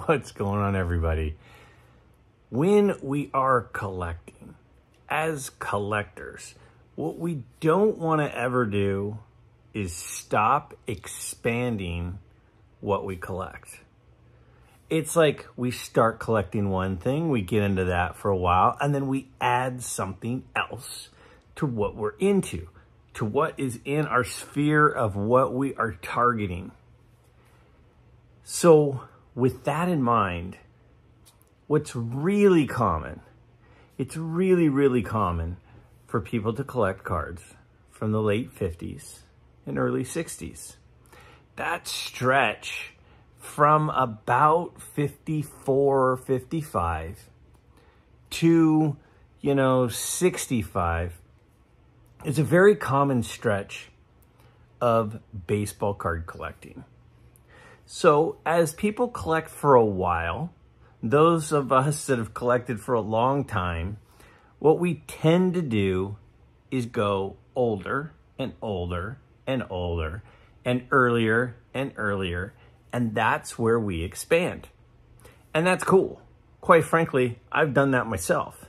What's going on, everybody? When we are collecting, as collectors, what we don't want to ever do is stop expanding what we collect. It's like we start collecting one thing, we get into that for a while, and then we add something else to what we're into, to what is in our sphere of what we are targeting. So with that in mind, what's really common, it's really common for people to collect cards from the late 50s and early 60s. That stretch from about 54, 55 to, 65 is a very common stretch of baseball card collecting. So as people collect for a while, those of us that have collected for a long time, what we tend to do is go older and older and older and earlier and earlier, and that's where we expand. And that's cool. Quite frankly, I've done that myself.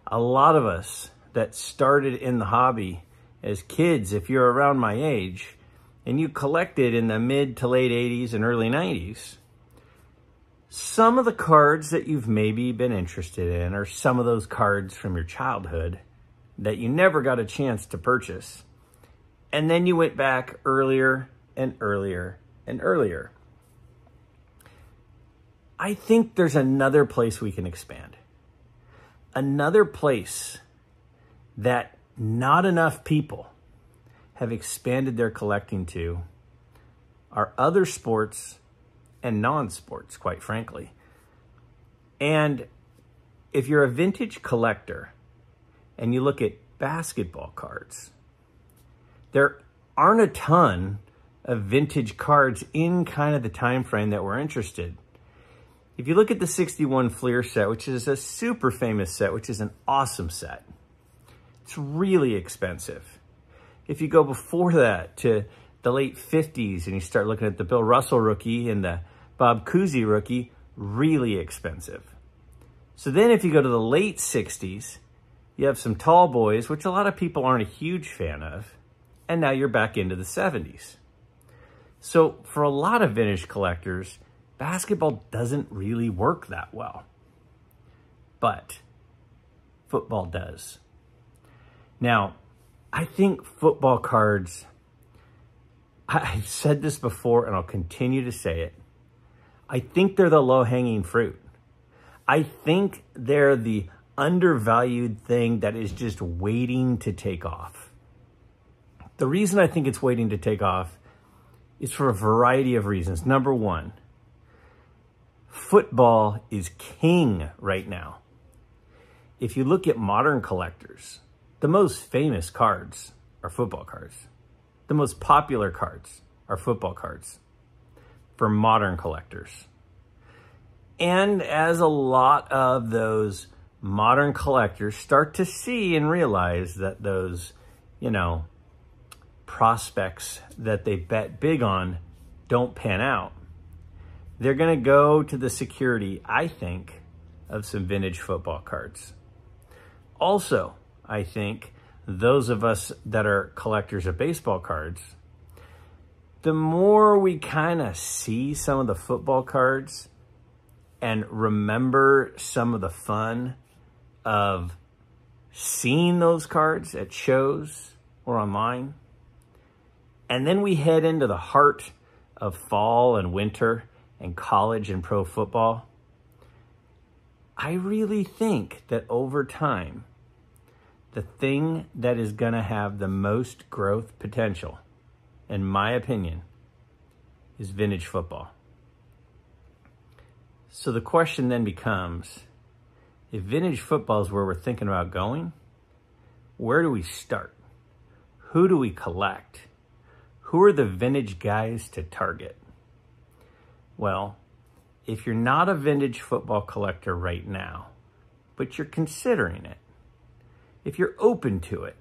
A lot of us that started in the hobby as kids, if you're around my age, and you collected in the mid to late 80s and early 90s, some of the cards that you've maybe been interested in are some of those cards from your childhood that you never got a chance to purchase. And then you went back earlier and earlier and earlier. I think there's another place we can expand. Another place that not enough people have expanded their collecting to are other sports and non-sports, quite frankly. And if you're a vintage collector and you look at basketball cards, there aren't a ton of vintage cards in kind of the time frame that we're interested. If you look at the 61 Fleer set, which is a super famous set, which is an awesome set, it's really expensive. If you go before that to the late 50s and you start looking at the Bill Russell rookie and the Bob Cousy rookie, really expensive. So then if you go to the late 60s, you have some tall boys, which a lot of people aren't a huge fan of, and now you're back into the 70s. So for a lot of vintage collectors, basketball doesn't really work that well. But football does. Now, I think football cards, I've said this before and I'll continue to say it, I think they're the low-hanging fruit. I think they're the undervalued thing that is just waiting to take off. The reason I think it's waiting to take off is for a variety of reasons. Number one, football is king right now. If you look at modern collectors, the most famous cards are football cards. The most popular cards are football cards for modern collectors. And as a lot of those modern collectors start to see and realize that those, prospects that they bet big on don't pan out, they're going to go to the security, I think, of some vintage football cards. Also, I think those of us that are collectors of baseball cards, the more we kind of see some of the football cards and remember some of the fun of seeing those cards at shows or online, and then we head into the heart of fall and winter and college and pro football, I really think that over time, the thing that is going to have the most growth potential, in my opinion, is vintage football. So the question then becomes, if vintage football is where we're thinking about going, where do we start? Who do we collect? Who are the vintage guys to target? Well, if you're not a vintage football collector right now, but you're considering it, if you're open to it,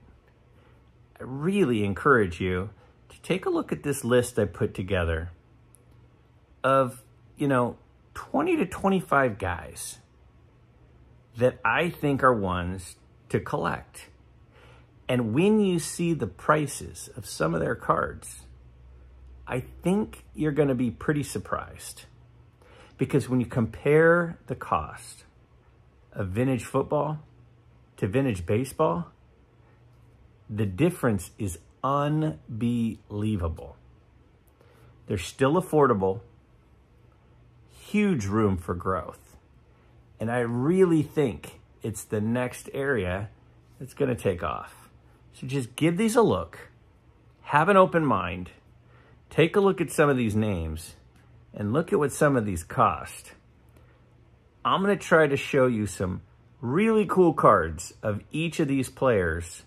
I really encourage you to take a look at this list I put together of, 20 to 25 guys that I think are ones to collect. And when you see the prices of some of their cards, I think you're going to be pretty surprised. Because when you compare the cost of vintage football to vintage baseball, the difference is unbelievable. They're still affordable, huge room for growth. And I really think it's the next area that's going to take off. So just give these a look, have an open mind, take a look at some of these names, and look at what some of these cost. I'm going to try to show you some really cool cards of each of these players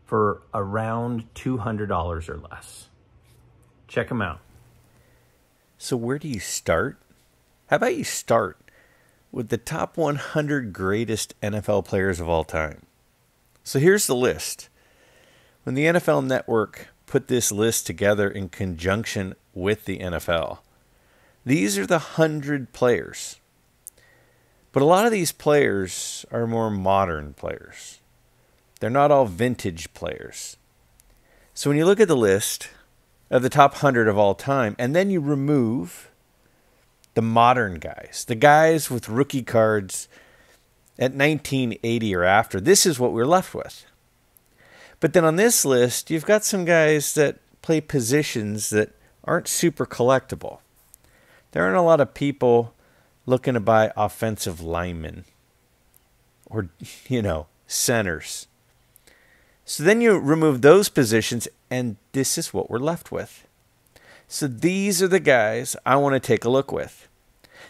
for around $200 or less. Check them out. So where do you start? How about you start with the top 100 greatest NFL players of all time? So here's the list. When the NFL Network put this list together in conjunction with the NFL, these are the 100 players. But a lot of these players are more modern players. They're not all vintage players. So when you look at the list of the top 100 of all time, and then you remove the modern guys, the guys with rookie cards at 1980 or after, this is what we're left with. But then on this list, you've got some guys that play positions that aren't super collectible. There aren't a lot of people looking to buy offensive linemen or, centers. So then you remove those positions, and this is what we're left with. So these are the guys I want to take a look with.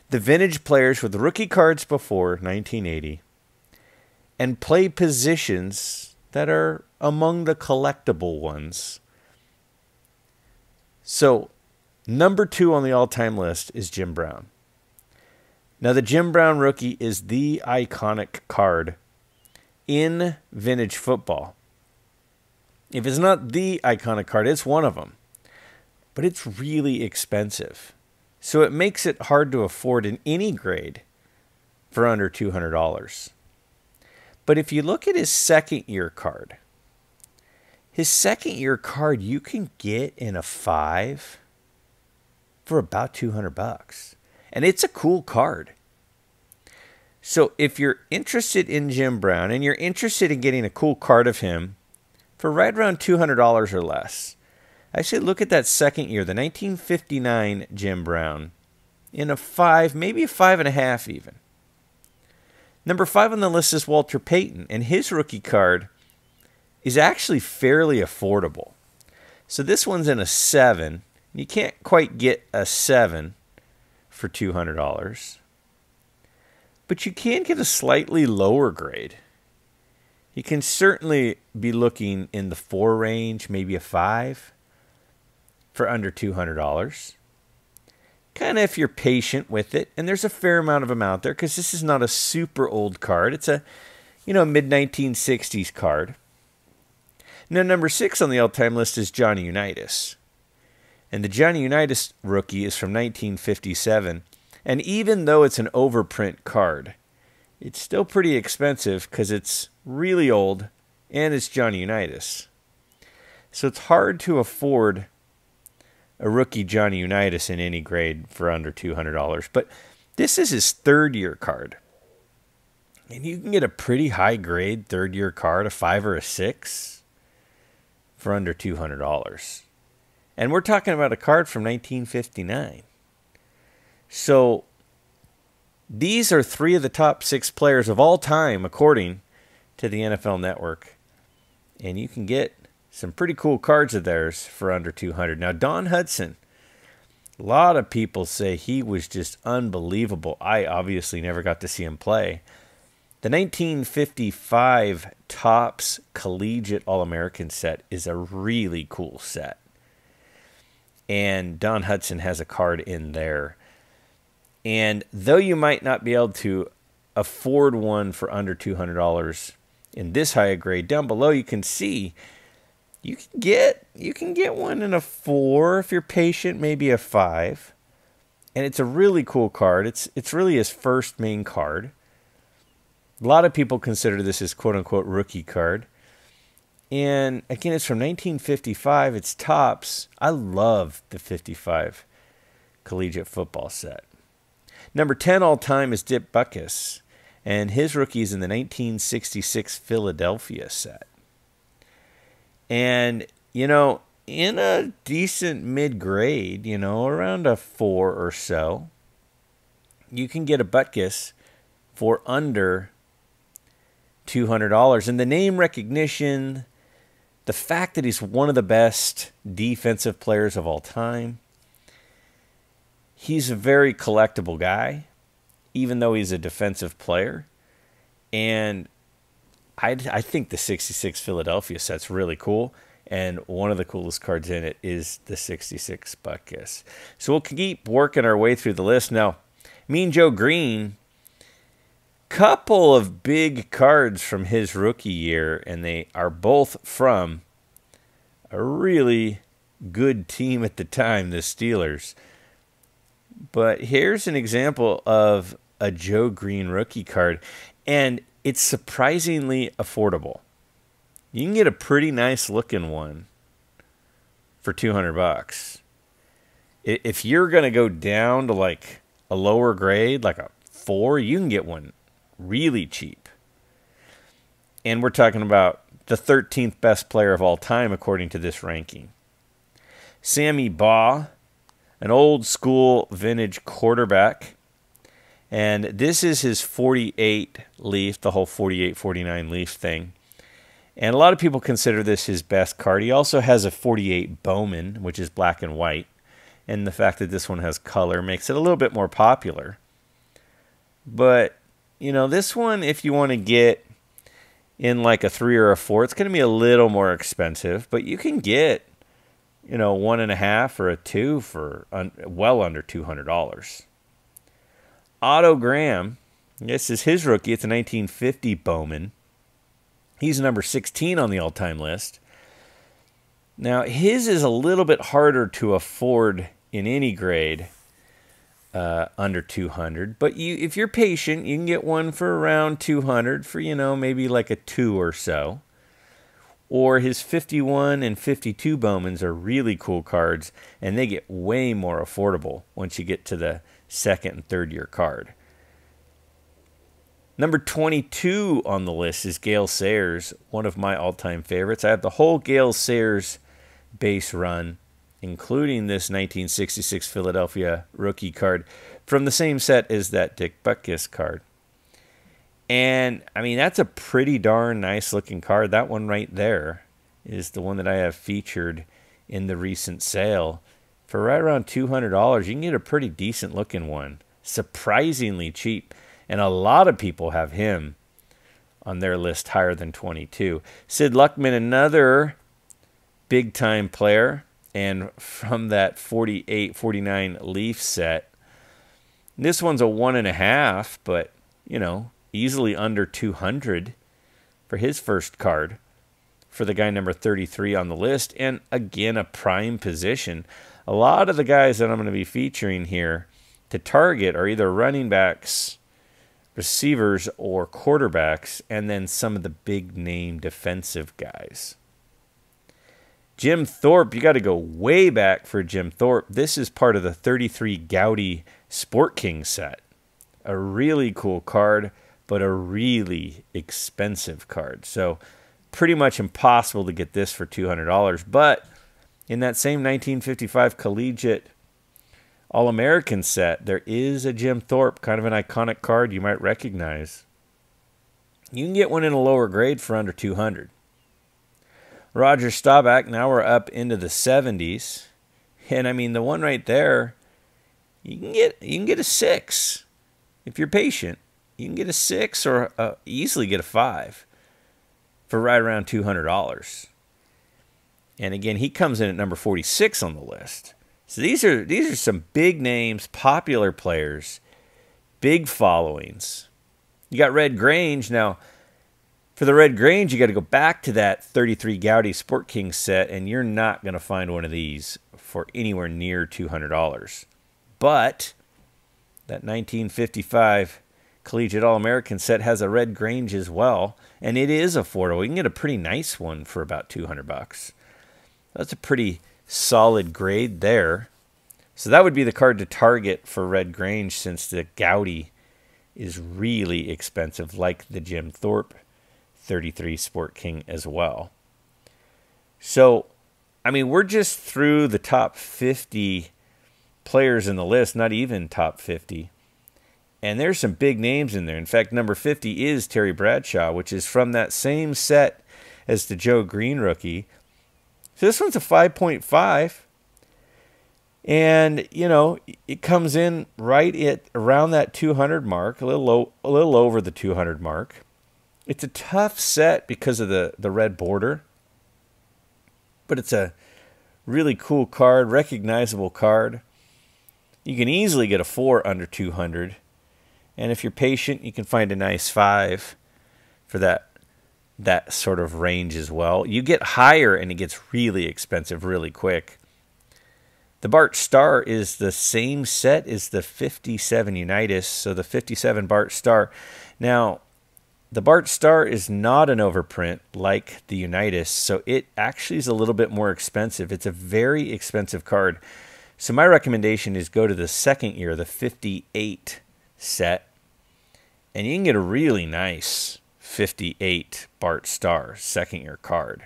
The vintage players with rookie cards before 1980 and play positions that are among the collectible ones. So number 2 on the all-time list is Jim Brown. Now the Jim Brown rookie is the iconic card in vintage football. If it's not the iconic card, it's one of them. But it's really expensive. So it makes it hard to afford in any grade for under $200. But if you look at his second year card, you can get in a 5 for about $200. And it's a cool card. So if you're interested in Jim Brown and you're interested in getting a cool card of him for right around $200 or less, I say look at that second year, the 1959 Jim Brown, in a 5, maybe a 5.5 even. Number 5 on the list is Walter Payton, and his rookie card is actually fairly affordable. So this one's in a 7. You can't quite get a 7 for $200. But you can get a slightly lower grade. You can certainly be looking in the 4 range, maybe a 5 for under $200. Kind of if you're patient with it, and there's a fair amount of them out there because this is not a super old card. It's a, mid-1960s card. Now, number 6 on the all-time list is Johnny Unitas. And the Johnny Unitas rookie is from 1957. And even though it's an overprint card, it's still pretty expensive because it's really old and it's Johnny Unitas. So it's hard to afford a rookie Johnny Unitas in any grade for under $200. But this is his third-year card. And you can get a pretty high-grade third-year card, a 5 or a 6, for under $200. And we're talking about a card from 1959. So these are 3 of the top 6 players of all time, according to the NFL Network. And you can get some pretty cool cards of theirs for under $200. Now, Don Hutson, a lot of people say he was just unbelievable. I obviously never got to see him play. The 1955 Topps Collegiate All-American set is a really cool set. And Don Hutson has a card in there. And though you might not be able to afford one for under $200 in this higher grade, down below you can see you can get one in a 4 if you're patient, maybe a 5. And it's a really cool card. It's really his first main card. A lot of people consider this his quote-unquote rookie card. And again, it's from 1955. It's Topps. I love the 55 collegiate football set. Number 10 all-time is Dick Butkus. And his rookie is in the 1966 Philadelphia set. And, you know, in a decent mid-grade, you know, around a 4 or so, you can get a Butkus for under $200. And the name recognition, the fact that he's one of the best defensive players of all time, he's a very collectible guy, even though he's a defensive player. And I think the 66 Philadelphia set's really cool. And one of the coolest cards in it is the 66 Butkus. So we'll keep working our way through the list. Now, Mean Joe Green, couple of big cards from his rookie year, and they are both from a really good team at the time, the Steelers. But here's an example of a Joe Green rookie card, and it's surprisingly affordable. You can get a pretty nice looking one for $200. If you're going to go down to like a lower grade, like a 4, you can get one really cheap. And we're talking about the 13th best player of all time according to this ranking. Sammy Baugh, an old school vintage quarterback. And this is his 48 Leaf, the whole 48-49 Leaf thing. And a lot of people consider this his best card. He also has a 48 Bowman, which is black and white. And the fact that this one has color makes it a little bit more popular. But, you know, this one, if you want to get in like a 3 or a 4, it's going to be a little more expensive. But you can get, you know, 1.5 or a 2 for well under $200. Otto Graham, this is his rookie. It's a 1950 Bowman. He's number 16 on the all-time list. Now, his is a little bit harder to afford in any grade under 200. But if you're patient, you can get one for around 200 for, you know, maybe like a 2 or so. Or his 51 and 52 Bowmans are really cool cards, and they get way more affordable once you get to the second and third year card. Number 22 on the list is Gale Sayers, one of my all-time favorites. I have the whole Gale Sayers base run, including this 1966 Philadelphia rookie card from the same set as that Dick Butkus card. And, I mean, that's a pretty darn nice-looking card. That one right there is the one that I have featured in the recent sale. For right around $200, you can get a pretty decent-looking one. Surprisingly cheap. And a lot of people have him on their list higher than 22. Sid Luckman, another big-time player. And from that 48-49 Leaf set, this one's a 1.5, but, you know, easily under 200 for his first card for the guy number 33 on the list. And again, a prime position. A lot of the guys that I'm going to be featuring here to target are either running backs, receivers, or quarterbacks, and then some of the big name defensive guys. Jim Thorpe, you got to go way back for Jim Thorpe. This is part of the 33 Gaudy Sport King set. A really cool card, but a really expensive card. So pretty much impossible to get this for $200. But in that same 1955 Collegiate All-American set, there is a Jim Thorpe, kind of an iconic card you might recognize. You can get one in a lower grade for under $200. Roger Staubach, now we're up into the 70s. And I mean, the one right there, you can get a 6 if you're patient. You can get a 6 or easily get a 5 for right around $200. And again, he comes in at number 46 on the list. So these are some big names, popular players, big followings. You got Red Grange. Now, for the Red Grange, you got to go back to that 33 Gaudy Sport King set, and you're not going to find one of these for anywhere near $200. But That 1955 Collegiate All-American set has a red Grange as well, and it is affordable. You can get a pretty nice one for about $200. That's a pretty solid grade there. So that would be the card to target for red Grange, since the Gaudy is really expensive, like the Jim Thorpe 33 Sport King as well. So, I mean, we're just through the top 50 players in the list, not even top 50. And there's some big names in there. In fact, number 50 is Terry Bradshaw, which is from that same set as the Joe Green rookie. So this one's a 5.5. And, you know, it comes in right at around that 200 mark, a little over the 200 mark. It's a tough set because of the red border. But it's a really cool card, recognizable card. You can easily get a 4 under 200. And if you're patient, you can find a nice 5 for that sort of range as well. You get higher and it gets really expensive really quick. The Bart Starr is the same set as the 57 Unitas, so the 57 Bart Starr. Now, the Bart Starr is not an overprint like the Unitas, so it actually is a little bit more expensive. It's a very expensive card. So my recommendation is go to the second year, the 58 set, and you can get a really nice 58 Bart Starr second year card.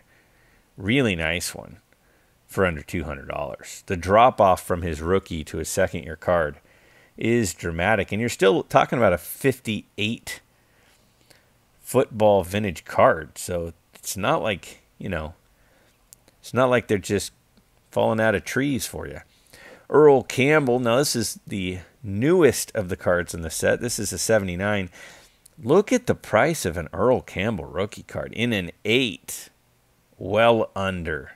Really nice one for under $200. The drop off from his rookie to his second year card is dramatic. And you're still talking about a 58 football vintage card. So it's not like, you know, it's not like they're just falling out of trees for you. Earl Campbell. Now this is the newest of the cards in the set. This is a 79. Look at the price of an Earl Campbell rookie card in an 8. Well under.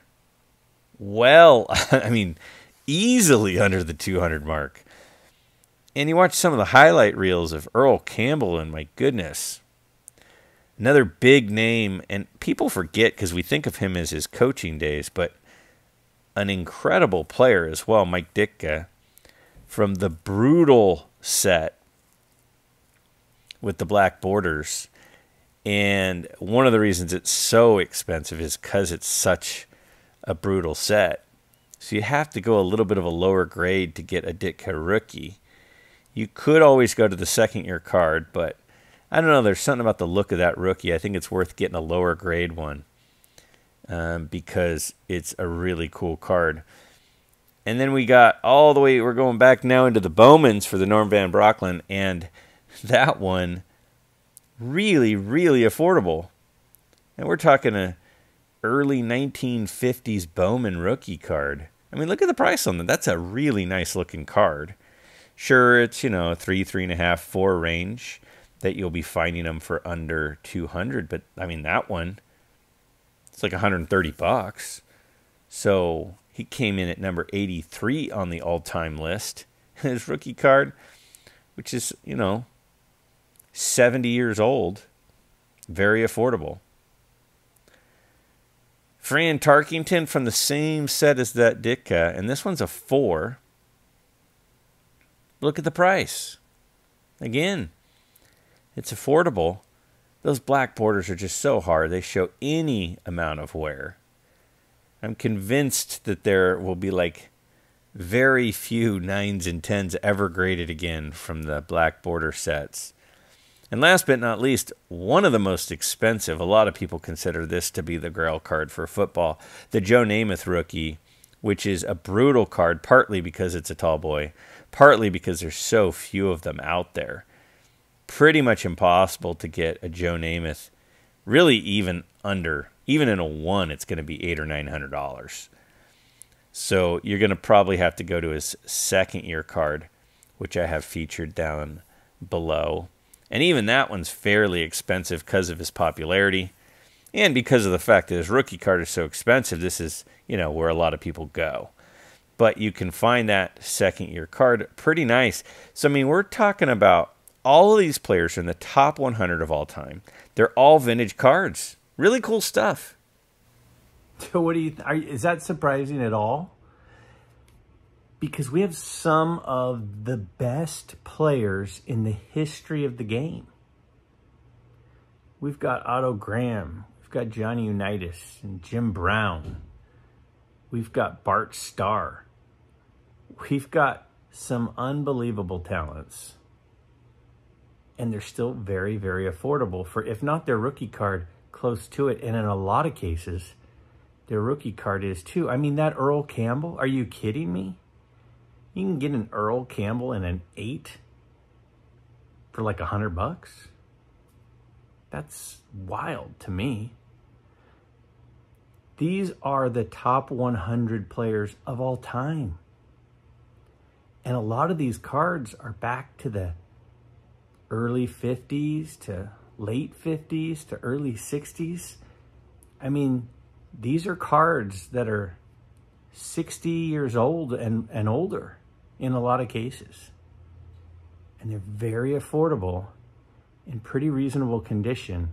Well, I mean, easily under the 200 mark. And you watch some of the highlight reels of Earl Campbell, and my goodness. Another big name, and people forget because we think of him as his coaching days, but an incredible player as well, Mike Ditka, from the Brutal set with the black borders. And one of the reasons it's so expensive is because it's such a brutal set. So you have to go a little bit of a lower grade to get a Ditka rookie. You could always go to the second year card, but I don't know, there's something about the look of that rookie. I think it's worth getting a lower grade one because it's a really cool card. And then we got all the way, we're going back now into the Bowmans for the Norm Van Brocklin, and that one really, really affordable. And we're talking a early 1950s Bowman rookie card. I mean, look at the price on that. That's a really nice looking card. Sure, it's, you know, 3.5, 4 range that you'll be finding them for under 200, but I mean, that one, it's like $130. So he came in at number 83 on the all-time list. His rookie card, which is, you know, 70 years old, very affordable. Fran Tarkington from the same set as that Ditka, and this one's a 4. Look at the price. Again, it's affordable. Those black borders are just so hard. They show any amount of wear. I'm convinced that there will be like very few 9s and 10s ever graded again from the black border sets. And last but not least, one of the most expensive, a lot of people consider this to be the Grail card for football, the Joe Namath rookie, which is a brutal card, partly because it's a tall boy, partly because there's so few of them out there. Pretty much impossible to get a Joe Namath, really even in a 1, it's going to be $800 or $900. So you're going to probably have to go to his second year card, which I have featured down below. And even that one's fairly expensive because of his popularity and because of the fact that his rookie card is so expensive. This is, you know, where a lot of people go. But you can find that second year card pretty nice. So, I mean, we're talking about all of these players are in the top 100 of all time. They're all vintage cards. Really cool stuff. So what do you is that surprising at all? because we have some of the best players in the history of the game. We've got Otto Graham, we've got Johnny Unitas and Jim Brown. We've got Bart Starr. We've got some unbelievable talents. And they're still very, very affordable for, if not their rookie card, close to it. And in a lot of cases, their rookie card is too. I mean, that Earl Campbell, are you kidding me? You can get an Earl Campbell in an 8 for like $100. That's wild to me. These are the top 100 players of all time. And a lot of these cards are back to the early 50s to late 50s to early 60s. I mean, these are cards that are 60 years old and older in a lot of cases. And they're very affordable, in pretty reasonable condition,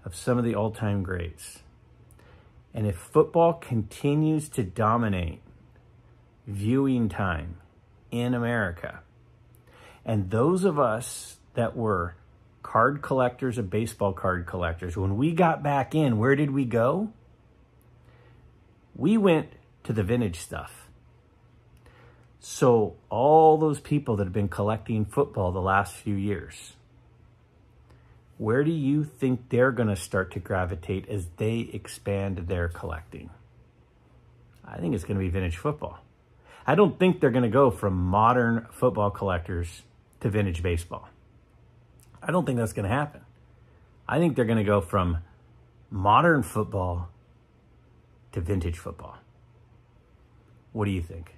of some of the all-time greats. And if football continues to dominate viewing time in America, and those of us that were card collectors of baseball card collectors, when we got back in, where did we go? We went to the vintage stuff. So all those people that have been collecting football the last few years, where do you think they're going to start to gravitate as they expand their collecting? I think it's going to be vintage football. I don't think they're going to go from modern football collectors to vintage baseball. I don't think that's going to happen. I think they're going to go from modern football to vintage football. What do you think?